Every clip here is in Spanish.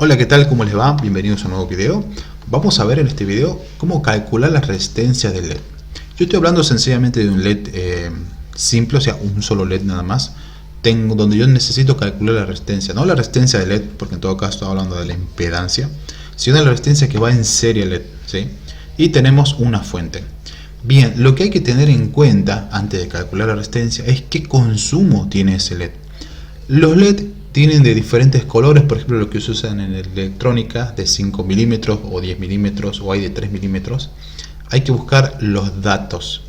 Hola, ¿qué tal? ¿Cómo les va? Bienvenidos a un nuevo video. Vamos a ver en este video cómo calcular la resistencia del LED. Yo estoy hablando sencillamente de un LED simple, o sea, un solo LED nada más. Donde yo necesito calcular la resistencia, no la resistencia del LED, porque en todo caso estoy hablando de la impedancia, sino de la resistencia que va en serie LED, ¿sí? Y tenemos una fuente. Bien, lo que hay que tener en cuenta antes de calcular la resistencia es qué consumo tiene ese LED. Los LED tienen de diferentes colores, por ejemplo lo que se usan en electrónica de 5 milímetros o 10 milímetros o hay de 3 milímetros. Hay que buscar los datos,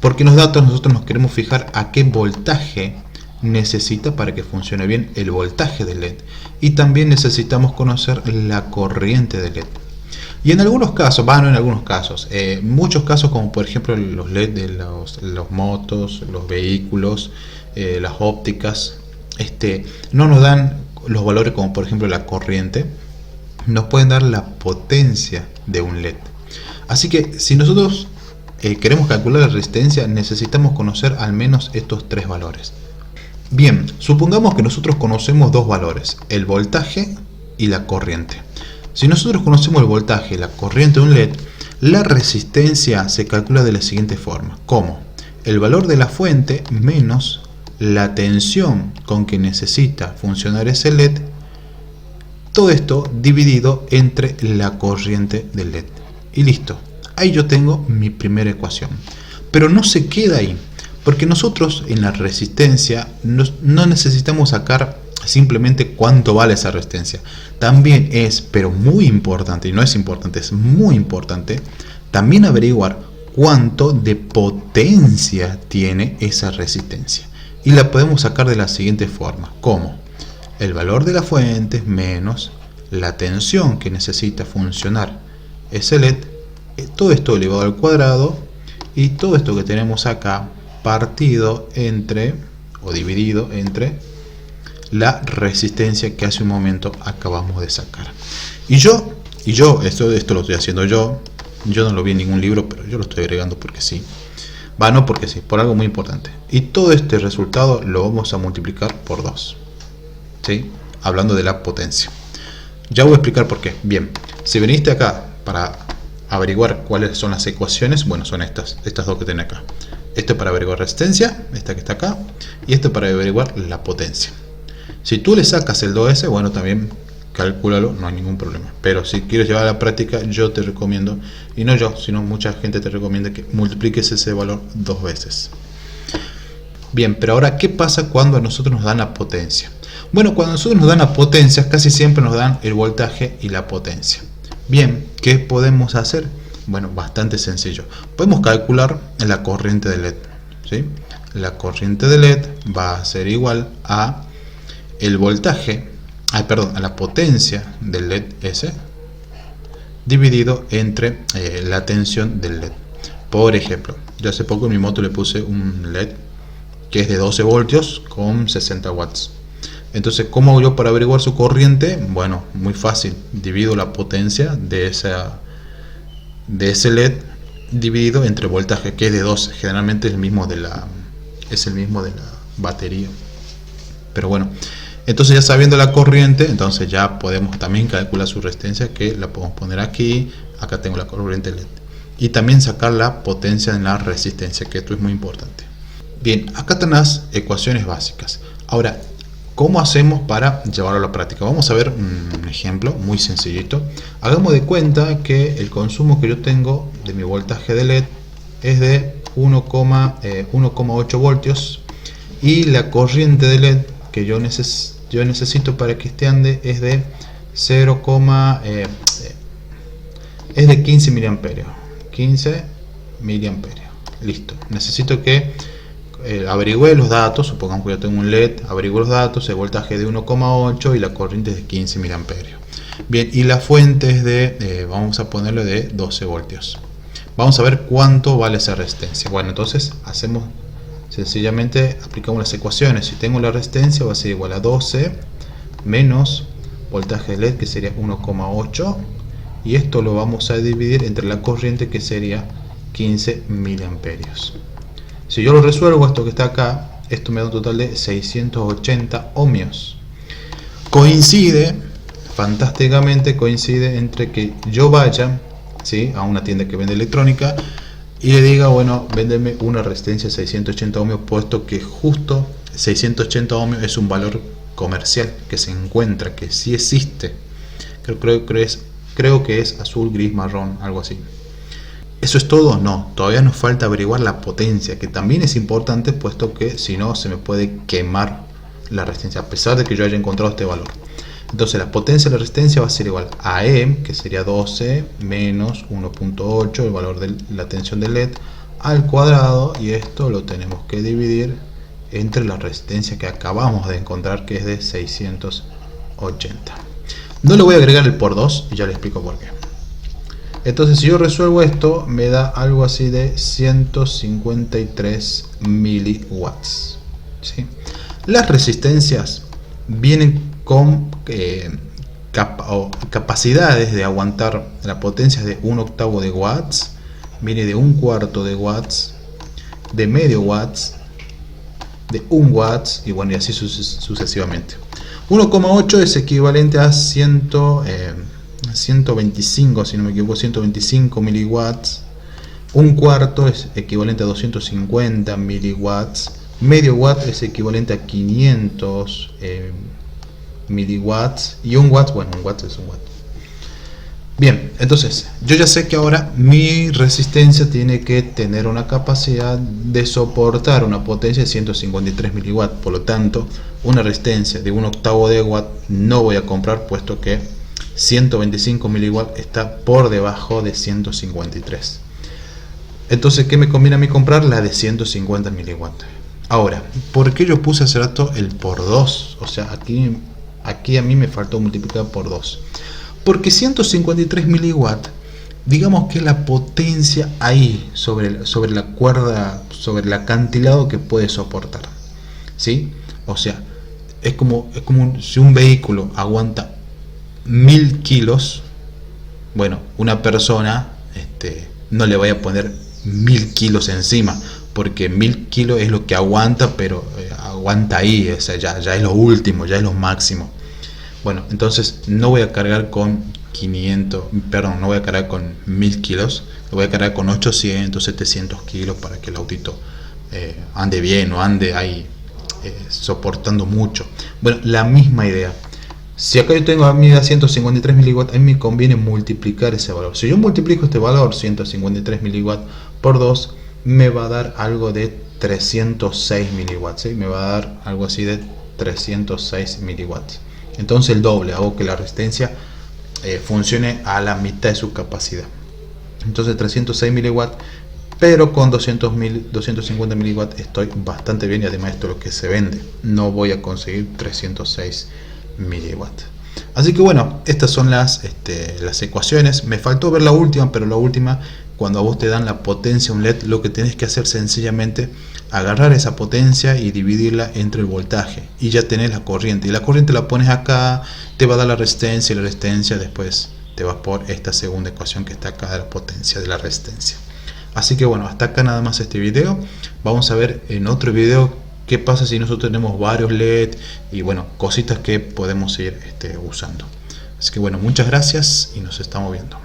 porque en los datos nosotros nos queremos fijar a qué voltaje necesita para que funcione bien el voltaje del LED, y también necesitamos conocer la corriente del LED. Y en algunos casos, no en algunos casos, muchos casos como por ejemplo los LED de los motos, los vehículos, las ópticas, no nos dan los valores como por ejemplo la corriente, nos pueden dar la potencia de un LED. Así que si nosotros queremos calcular la resistencia, necesitamos conocer al menos estos tres valores. Bien, supongamos que nosotros conocemos dos valores, el voltaje y la corriente. Si nosotros conocemos el voltaje y la corriente de un LED, la resistencia se calcula de la siguiente forma, como el valor de la fuente menos la tensión con que necesita funcionar ese LED, todo esto dividido entre la corriente del LED. Y listo, ahí yo tengo mi primera ecuación. Pero no se queda ahí, porque nosotros en la resistencia no necesitamos sacar simplemente cuánto vale esa resistencia. También es, pero muy importante, y no es importante, es muy importante, también averiguar cuánto de potencia tiene esa resistencia. Y la podemos sacar de la siguiente forma, como el valor de la fuente menos la tensión que necesita funcionar ese LED, todo esto elevado al cuadrado, y todo esto que tenemos acá partido entre, o dividido entre, la resistencia que hace un momento acabamos de sacar. Y yo esto lo estoy haciendo yo no lo vi en ningún libro, pero yo lo estoy agregando porque sí. No porque sí, por algo muy importante. Y todo este resultado lo vamos a multiplicar por 2. ¿Sí? Hablando de la potencia. Ya voy a explicar por qué. Bien, si viniste acá para averiguar cuáles son las ecuaciones, bueno, son estas dos que tiene acá. Esto es para averiguar resistencia, esta que está acá, y esto para averiguar la potencia. Si tú le sacas el 2S, bueno, también calcúlalo, no hay ningún problema. Pero si quieres llevar a la práctica, yo te recomiendo, y no yo, sino mucha gente te recomienda que multipliques ese valor 2 veces. Bien, pero ahora, ¿qué pasa cuando a nosotros nos dan la potencia? Bueno, cuando a nosotros nos dan la potencia, casi siempre nos dan el voltaje y la potencia. Bien, ¿qué podemos hacer? Bueno, bastante sencillo. Podemos calcular la corriente de LED, ¿sí? La corriente de LED va a ser igual a el voltaje, a la potencia del LED S dividido entre la tensión del LED. Por ejemplo, yo hace poco en mi moto le puse un LED que es de 12 voltios con 60 watts. Entonces, ¿cómo hago yo para averiguar su corriente? Bueno, muy fácil. Divido la potencia de ese LED dividido entre voltaje, que es de 12. Generalmente es el mismo de la batería. Pero bueno, entonces ya sabiendo la corriente, entonces ya podemos también calcular su resistencia, que la podemos poner aquí. Acá tengo la corriente LED. Y también sacar la potencia en la resistencia, que esto es muy importante. Bien, acá están las ecuaciones básicas. Ahora, ¿cómo hacemos para llevarlo a la práctica? Vamos a ver un ejemplo muy sencillito. Hagamos de cuenta que el consumo que yo tengo de mi voltaje de LED es de 1,8 voltios y la corriente de LED que yo necesito para que ande es de 15 miliamperios. 15 miliamperios. Listo. Necesito que averigüe los datos. Supongamos que yo tengo un LED, averiguo los datos, el voltaje de 1,8 y la corriente es de 15 miliamperios. Bien, y la fuente es de, vamos a ponerlo de 12 voltios. Vamos a ver cuánto vale esa resistencia. Bueno, entonces hacemos sencillamente, aplicamos las ecuaciones. Si tengo la resistencia va a ser igual a 12 menos voltaje de LED, que sería 1,8, y esto lo vamos a dividir entre la corriente, que sería 15 miliamperios. Si yo lo resuelvo, esto que está acá, esto me da un total de 680 ohmios. Coincide fantásticamente coincide entre que yo vaya, ¿sí?, a una tienda que vende electrónica y le diga, bueno, véndeme una resistencia 680 ohmios, puesto que justo 680 ohmios es un valor comercial que se encuentra, que sí existe. Creo que es azul, gris, marrón, algo así. ¿Eso es todo? No, todavía nos falta averiguar la potencia, que también es importante, puesto que si no se me puede quemar la resistencia, a pesar de que yo haya encontrado este valor. Entonces la potencia de la resistencia va a ser igual a E, que sería 12 menos 1.8, el valor de la tensión del LED, al cuadrado, y esto lo tenemos que dividir entre la resistencia que acabamos de encontrar, que es de 680. No le voy a agregar el por 2 y ya le explico por qué. Entonces, si yo resuelvo esto, me da algo así de 153 miliwatts, ¿sí? Las resistencias vienen con capacidades de aguantar la potencia de 1/8 de watts, viene de 1/4 de watts, de medio watts, de 1 watts, y bueno, y así sucesivamente. 1,8 es equivalente a 125, si no me equivoco, 125 miliwatts. 1/4 es equivalente a 250 miliwatts. Medio watt es equivalente a 500 miliwatts. Y 1 watt, bueno, 1 watt es 1 watt. Bien, entonces yo ya sé que ahora mi resistencia tiene que tener una capacidad de soportar una potencia de 153 miliwatts. Por lo tanto, una resistencia de 1/8 de watt no voy a comprar, puesto que 125 miliwatts está por debajo de 153. Entonces, ¿qué me conviene a mí comprar? La de 150 miliwatts. Ahora, ¿por qué yo puse hace rato el por 2? O sea, aquí a mí me faltó multiplicar por 2. Porque 153 miliwatts, digamos que es la potencia ahí, sobre la cuerda, sobre el acantilado que puede soportar, ¿sí? O sea, es como si un vehículo aguanta 1000 kilos, bueno, una persona no le vaya a poner 1000 kilos encima, porque 1000 kilos es lo que aguanta, pero aguanta ahí, o sea, ya es lo último, ya es lo máximo. Bueno, entonces no voy a cargar con no voy a cargar con 1000 kilos, lo voy a cargar con 800, 700 kilos para que el autito ande bien, o ande ahí soportando mucho. Bueno, la misma idea. Si acá yo tengo a mí 153 miliwatts, a mí me conviene multiplicar ese valor. Si yo multiplico este valor, 153 miliwatts, por 2, me va a dar algo de 306 miliwatts, ¿sí? Me va a dar algo así de 306 miliwatts. Entonces el doble, hago que la resistencia funcione a la mitad de su capacidad. Entonces 306 miliwatts, pero con 250 miliwatts estoy bastante bien, y además esto es lo que se vende. No voy a conseguir 306 miliwatts. Así que bueno, estas son las ecuaciones. Me faltó ver la última, pero la última, cuando a vos te dan la potencia un LED, lo que tenés que hacer sencillamente agarrar esa potencia y dividirla entre el voltaje, y ya tenés la corriente, y la corriente la pones acá, te va a dar la resistencia, y la resistencia después te vas por esta segunda ecuación que está acá de la potencia de la resistencia. Así que bueno, hasta acá nada más este video. Vamos a ver en otro video qué pasa si nosotros tenemos varios LED, y bueno, cositas que podemos ir usando. Así que bueno, muchas gracias y nos estamos viendo.